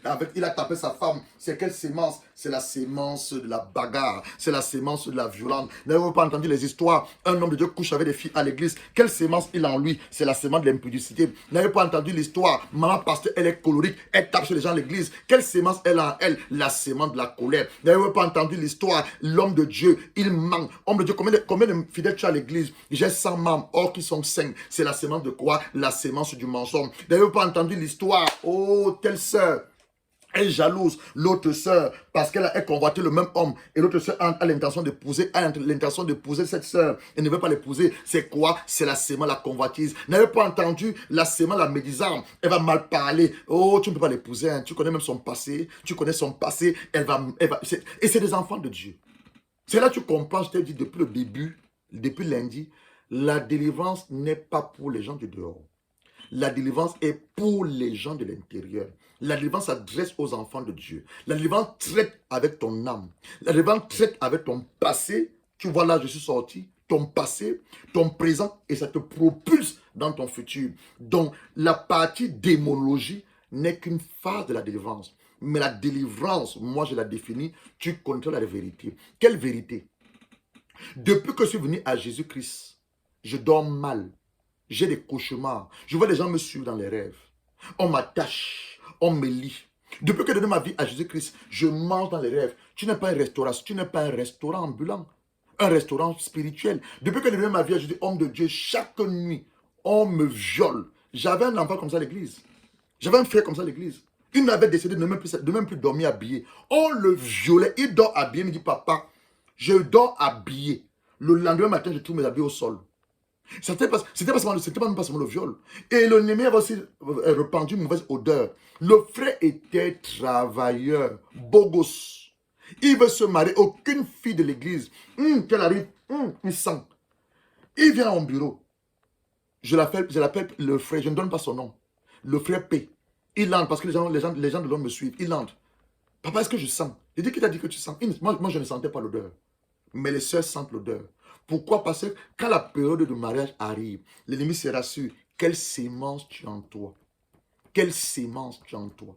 S1: avec, il a tapé sa femme. C'est quelle sémence? C'est la sémence de la bagarre. C'est la sémence de la violence. N'avez-vous pas entendu les histoires? Un homme de Dieu couche avec des filles à l'église. Quelle sémence il a en lui? C'est la sémence de l'impudicité. N'avez-vous pas entendu l'histoire? Maman pasteur, elle est colérique. Elle tape sur les gens à l'église. Quelle sémence elle a en elle? La sémence de la colère. N'avez-vous pas entendu l'histoire? L'homme de Dieu, il ment. Homme de Dieu, combien de fidèles tu as à l'église? J'ai 100 membres, or qui sont 5. C'est la sémence de quoi? La sémence du mensonge. N'avez-vous pas entendu l'histoire? Oh, telle sœur. Elle est jalouse l'autre sœur parce qu'elle a convoité le même homme et l'autre sœur a l'intention d'épouser cette sœur et ne veut pas l'épouser. C'est quoi? C'est la sémence, la convoitise. N'avez pas entendu la sémence, la médisance? Elle va mal parler. Oh, tu ne peux pas l'épouser. Hein. Tu connais même son passé. Tu connais son passé. Et c'est des enfants de Dieu. C'est là que tu comprends, je t'ai dit depuis le début, depuis lundi, la délivrance n'est pas pour les gens du dehors. La délivrance est pour les gens de l'intérieur. La délivrance s'adresse aux enfants de Dieu. La délivrance traite avec ton âme. La délivrance traite avec ton passé. Tu vois là, je suis sorti. Ton passé, ton présent, et ça te propulse dans ton futur. Donc, la partie démonologie n'est qu'une phase de la délivrance. Mais la délivrance, moi je la définis, tu contrôles la vérité. Quelle vérité? Depuis que je suis venu à Jésus-Christ, je dors mal. J'ai des cauchemars. Je vois les gens me suivre dans les rêves. On m'attache. On me lie. Depuis que j'ai donné ma vie à Jésus-Christ, je mange dans les rêves. Tu n'es pas un restaurant. Tu n'es pas un restaurant ambulant. Un restaurant spirituel. Depuis que j'ai donné ma vie à Jésus, homme de Dieu, chaque nuit, on me viole. J'avais un enfant comme ça à l'église. J'avais un frère comme ça à l'église. Il m'avait décidé de ne même plus dormir habillé. On le violait. Il dort habillé. Il me dit, papa, je dors habillé. Le lendemain matin, je trouve mes habits au sol. C'était pas même seulement le viol. Et l'ennemi avait aussi répandu une mauvaise odeur. Le frère était travailleur, beau gosse. Il veut se marier. Aucune fille de l'église, qu'elle arrive, il sent. Il vient à mon bureau. Je l'appelle le frère, je ne donne pas son nom. Le frère P. Il entre parce que les gens de l'homme me suivent. Il entre. Papa, est-ce que je sens? Il dit, qui t'a dit que tu sens? Moi, je ne sentais pas l'odeur. Mais les sœurs sentent l'odeur. Pourquoi? Parce que quand la période de mariage arrive, l'ennemi se rassure. Quelle sémence tu as en toi? Quelle sémence tu as en toi?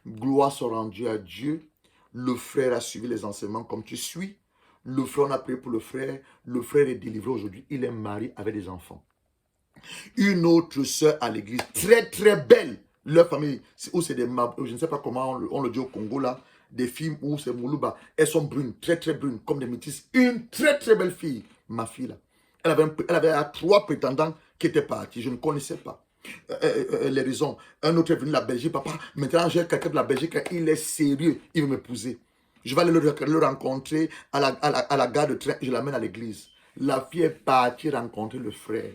S1: Gloire soit rendue à Dieu. Le frère a suivi les enseignements comme tu suis. Le frère, on a prié pour le frère. Le frère est délivré aujourd'hui. Il est marié avec des enfants. Une autre sœur à l'église, très très belle. Leur famille, où c'est des je ne sais pas comment on le dit au Congo là. Des filles où c'est Moulouba, elles sont brunes, très très brunes, comme des métisses. Une très très belle fille, ma fille là. Elle avait 3 prétendants qui étaient partis, je ne connaissais pas les raisons. Un autre est venu de la Belgique, papa, maintenant j'ai quelqu'un de la Belgique, il est sérieux, il veut m'épouser. Je vais aller le rencontrer à la gare de train, je l'amène à l'église. La fille est partie rencontrer le frère.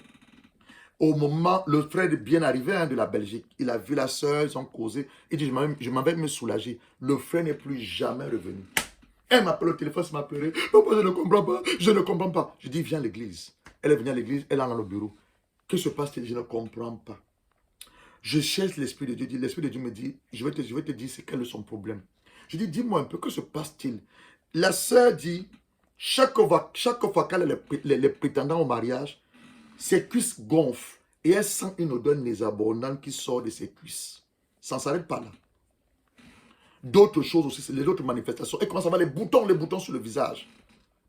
S1: Au moment, le frère est bien arrivé de la Belgique. Il a vu la soeur, ils ont causé. Il dit, je m'en vais me soulager. Le frère n'est plus jamais revenu. Elle m'appelle au téléphone, elle m'a pleuré. Papa, je ne comprends pas, je ne comprends pas. Je dis, viens à l'église. Elle est venue à l'église, elle est dans le bureau. Que se passe-t-il? Je ne comprends pas. Je cherche l'Esprit de Dieu. L'Esprit de Dieu me dit, je vais te dire c'est quel est son problème. Je dis, dis-moi un peu, que se passe-t-il? La soeur dit, chaque fois qu'elle a les prétendants au mariage, ses cuisses gonflent et elle sent une odeur désabondante qui sort de ses cuisses. Ça ne s'arrête pas là. D'autres choses aussi, c'est les autres manifestations. Elle commence à avoir les boutons sur le visage.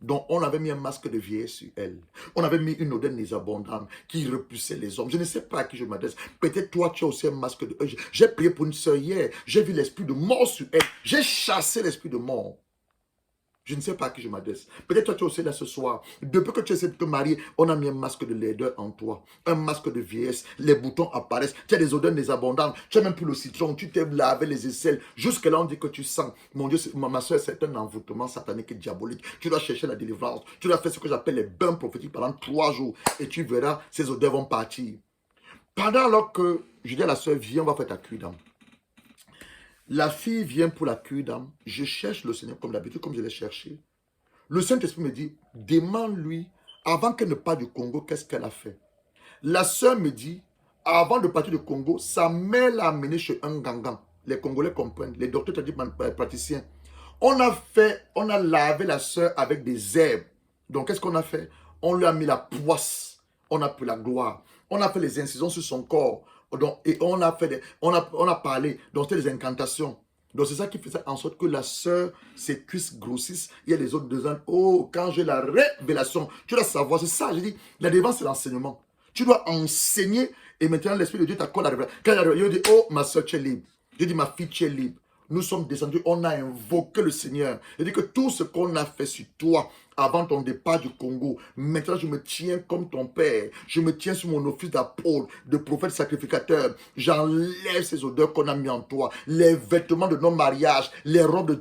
S1: Donc, on avait mis un masque de vieillesse sur elle. On avait mis une odeur désabondante qui repoussait les hommes. Je ne sais pas à qui je m'adresse. Peut-être toi, tu as aussi un masque de... J'ai prié pour une soeur hier. J'ai vu l'esprit de mort sur elle. J'ai chassé l'esprit de mort. Je ne sais pas à qui je m'adresse. Peut-être toi, tu es aussi là ce soir. Depuis que tu essaies de te marier, on a mis un masque de laideur en toi. Un masque de vieillesse. Les boutons apparaissent. Tu as des odeurs désabondantes. Tu as même plus le citron. Tu t'es lavé les aisselles. Jusque-là, on dit que tu sens. Mon Dieu, ma soeur, c'est un envoûtement satanique et diabolique. Tu dois chercher la délivrance. Tu dois faire ce que j'appelle les bains prophétiques pendant 3 jours. Et tu verras, ces odeurs vont partir. Pendant alors que je dis à la soeur, viens, on va faire ta cuite d'âme. La fille vient pour la cure d'âme. Je cherche le Seigneur comme d'habitude, comme je l'ai cherché. Le Saint-Esprit me dit, demande-lui, avant qu'elle ne parte du Congo, qu'est-ce qu'elle a fait. La sœur me dit, avant de partir du Congo, sa mère l'a amenée chez un gangan. Les Congolais comprennent, les docteurs te disent, praticiens. On a lavé la sœur avec des herbes. Donc, qu'est-ce qu'on a fait? On lui a mis la poisse. On a pris la gloire. On a fait les incisions sur son corps. Donc, et on a parlé. Donc, c'était des incantations. Donc, c'est ça qui faisait en sorte que la sœur, ses cuisses grossissent. Il y a les autres deux ans. Oh, quand j'ai la révélation, tu dois savoir. C'est ça, j'ai dit. La délivrance, c'est l'enseignement. Tu dois enseigner. Et maintenant, l'Esprit de Dieu t'accorde la révélation. Quand il dit, oh, ma soeur, tu es libre. Je dis, ma fille, tu es libre. Nous sommes descendus, on a invoqué le Seigneur. Il dit que tout ce qu'on a fait sur toi avant ton départ du Congo, maintenant je me tiens comme ton père. Je me tiens sur mon office d'apôtre, de prophète sacrificateur. J'enlève ces odeurs qu'on a mis en toi. Les vêtements de non-mariage, les robes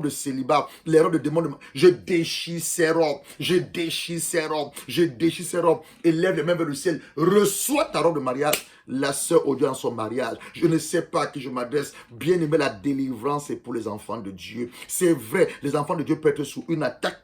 S1: de célibat, les robes de démon. Je déchire ces robes. Je déchire ces robes. Je déchire ces robes. Élève les mains vers le ciel. Reçois ta robe de mariage. La sœur odieux en son mariage. Je ne sais pas à qui je m'adresse. Bien aimé, la délivrance est pour les enfants de Dieu. C'est vrai, les enfants de Dieu peuvent être sous une attaque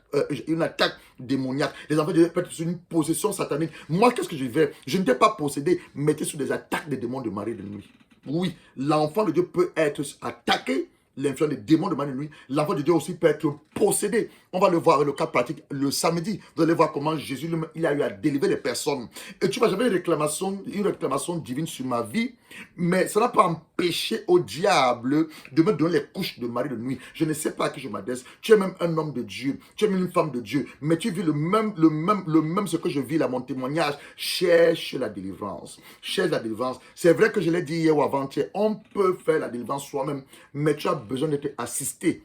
S1: démoniaque. Les enfants de Dieu peuvent être sous une possession satanique. Moi, qu'est-ce que je fais? Je ne t'ai pas possédé, mais tu es sous des attaques des démons de mari de nuit. Oui, l'enfant de Dieu peut être attaqué. L'influence des démons de mari de nuit. L'enfant de Dieu aussi peut être possédé. On va le voir avec le cas pratique le samedi. Vous allez voir comment Jésus il a eu à délivrer les personnes. Et tu vois, j'avais une réclamation divine sur ma vie, mais ça n'a pas empêché au diable de me donner les couches de mari de nuit. Je ne sais pas à qui je m'adresse. Tu es même un homme de Dieu, tu es même une femme de Dieu, mais tu vis le même ce que je vis là, mon témoignage. Cherche la délivrance. Cherche la délivrance. C'est vrai que je l'ai dit hier ou avant-hier, on peut faire la délivrance soi-même, mais tu as besoin d'être assisté.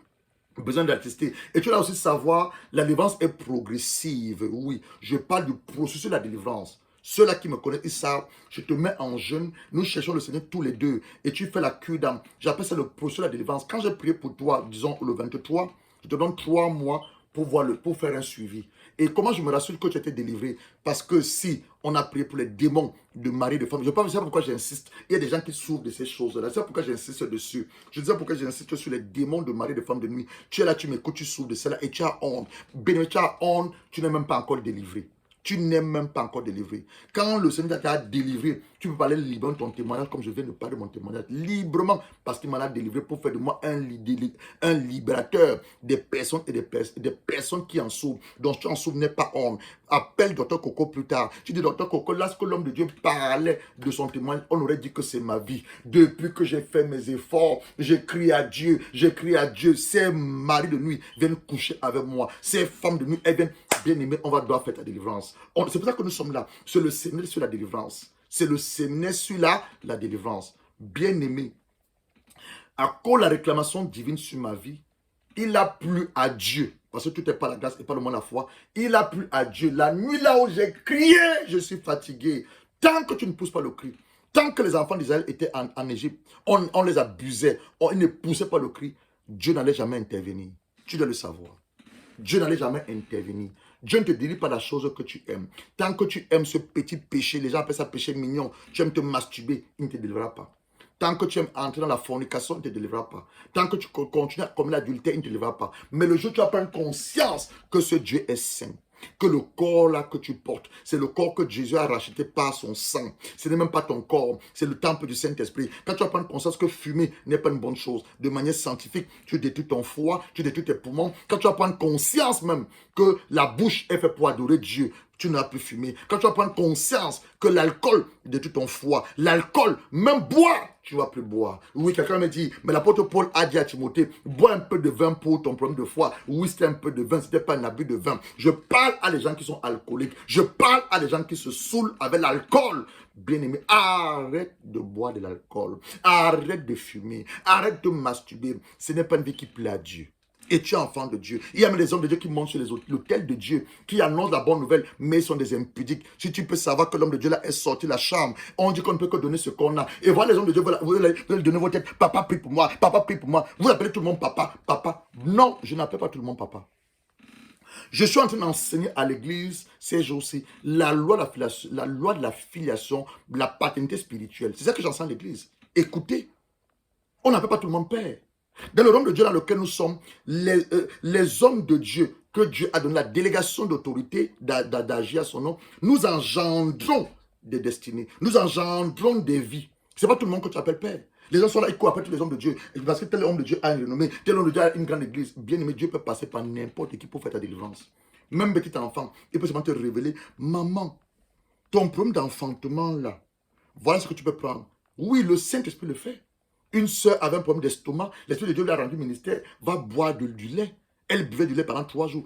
S1: Et tu dois aussi savoir, la délivrance est progressive. Oui, je parle du processus de la délivrance. Ceux-là qui me connaissent, ils savent, je te mets en jeûne, nous cherchons le Seigneur tous les deux, et tu fais la cure d'âme. J'appelle ça le processus de la délivrance. Quand j'ai prié pour toi, disons le 23, je te donne 3 mois pour faire un suivi. Et comment je me rassure que tu as été délivré? Parce que si on a prié pour les démons de mari, de femme, je ne sais pas pourquoi j'insiste. Il y a des gens qui souffrent de ces choses-là. C'est pourquoi j'insiste dessus. Je sais pourquoi j'insiste sur les démons de mari, de femme, de nuit. Tu es là, tu m'écoutes, tu souffres de cela et tu as honte. Béni, tu as honte, tu n'es même pas encore délivré. Tu n'es même pas encore délivré. Quand le Seigneur t'a délivré, tu peux parler librement de ton témoignage comme je viens de parler de mon témoignage. Librement, parce qu'il m'a délivré pour faire de moi un libérateur des personnes et des personnes qui en souffrent. Donc tu en souffres, n'es pas honte. Appelle Dr Coco plus tard. Tu dis Dr Coco, lorsque l'homme de Dieu parlait de son témoignage, on aurait dit que c'est ma vie. Depuis que j'ai fait mes efforts, j'ai crié à Dieu. Ces maris de nuit viennent coucher avec moi. Ces femmes de nuit, elles viennent. Bien aimé, on va devoir faire ta délivrance. C'est pour ça que nous sommes là. C'est le séminaire sur la délivrance. C'est le séminaire sur la délivrance. Bien aimé, à cause de la réclamation divine sur ma vie, il a plu à Dieu. Parce que tout n'est pas la grâce et pas le moins la foi. Il a plu à Dieu. La nuit là où j'ai crié, je suis fatigué. Tant que tu ne pousses pas le cri, tant que les enfants d'Israël étaient en Égypte, on les abusait, ils ne poussaient pas le cri, Dieu n'allait jamais intervenir. Tu dois le savoir. Dieu n'allait jamais intervenir. Dieu ne te délivre pas la chose que tu aimes. Tant que tu aimes ce petit péché, les gens appellent ça péché mignon, tu aimes te masturber, il ne te délivrera pas. Tant que tu aimes entrer dans la fornication, il ne te délivrera pas. Tant que tu continues à commettre l'adultère, il ne te délivrera pas. Mais le jour où tu vas prendre conscience que ce Dieu est saint, que le corps là que tu portes, c'est le corps que Jésus a racheté par son sang. Ce n'est même pas ton corps, c'est le temple du Saint-Esprit. Quand tu vas prendre conscience que fumer n'est pas une bonne chose, de manière scientifique, tu détruis ton foie, tu détruis tes poumons. Quand tu vas prendre conscience même que la bouche est faite pour adorer Dieu, tu n'as plus fumé. Quand tu vas prendre conscience que l'alcool détruit ton foie, l'alcool, même boire, tu ne vas plus boire. Oui, quelqu'un me dit, mais l'apôtre Paul a dit à Timothée, bois un peu de vin pour ton problème de foie. Oui, c'était un peu de vin, ce n'était pas un abus de vin. Je parle à les gens qui sont alcooliques. Je parle à les gens qui se saoulent avec l'alcool. Bien-aimé, arrête de boire de l'alcool. Arrête de fumer. Arrête de masturber. Ce n'est pas une vie qui plaît à Dieu. Et tu es enfant de Dieu. Il y a même des hommes de Dieu qui montent sur l'autel de Dieu, qui annoncent la bonne nouvelle, mais ils sont des impudiques. Si tu peux savoir que l'homme de Dieu là est sorti de la chambre, on dit qu'on ne peut que donner ce qu'on a. Et voilà les hommes de Dieu, vous allez donner votre tête. Papa prie pour moi, papa prie pour moi. Vous appelez tout le monde papa, papa. Non, je n'appelle pas tout le monde papa. Je suis en train d'enseigner à l'église ces jours-ci la loi de la filiation, la paternité spirituelle. C'est ça que j'enseigne à l'église. Écoutez, on n'appelle pas tout le monde père. Dans le royaume de Dieu dans lequel nous sommes, les hommes de Dieu, que Dieu a donné la délégation d'autorité d'agir à son nom, nous engendrons des destinées, nous engendrons des vies. Ce n'est pas tout le monde que tu appelles père. Les gens sont là, ils courent après tous les hommes de Dieu. Parce que tel homme de Dieu a une renommée, tel homme de Dieu a une grande église. Bien aimé, Dieu peut passer par n'importe qui pour faire ta délivrance. Même petit enfant, il peut seulement te révéler, maman, ton problème d'enfantement là, voilà ce que tu peux prendre. Oui, le Saint-Esprit le fait. Une sœur avait un problème d'estomac, l'Esprit de Dieu lui a rendu ministère, va boire du lait. Elle buvait du lait pendant 3 jours.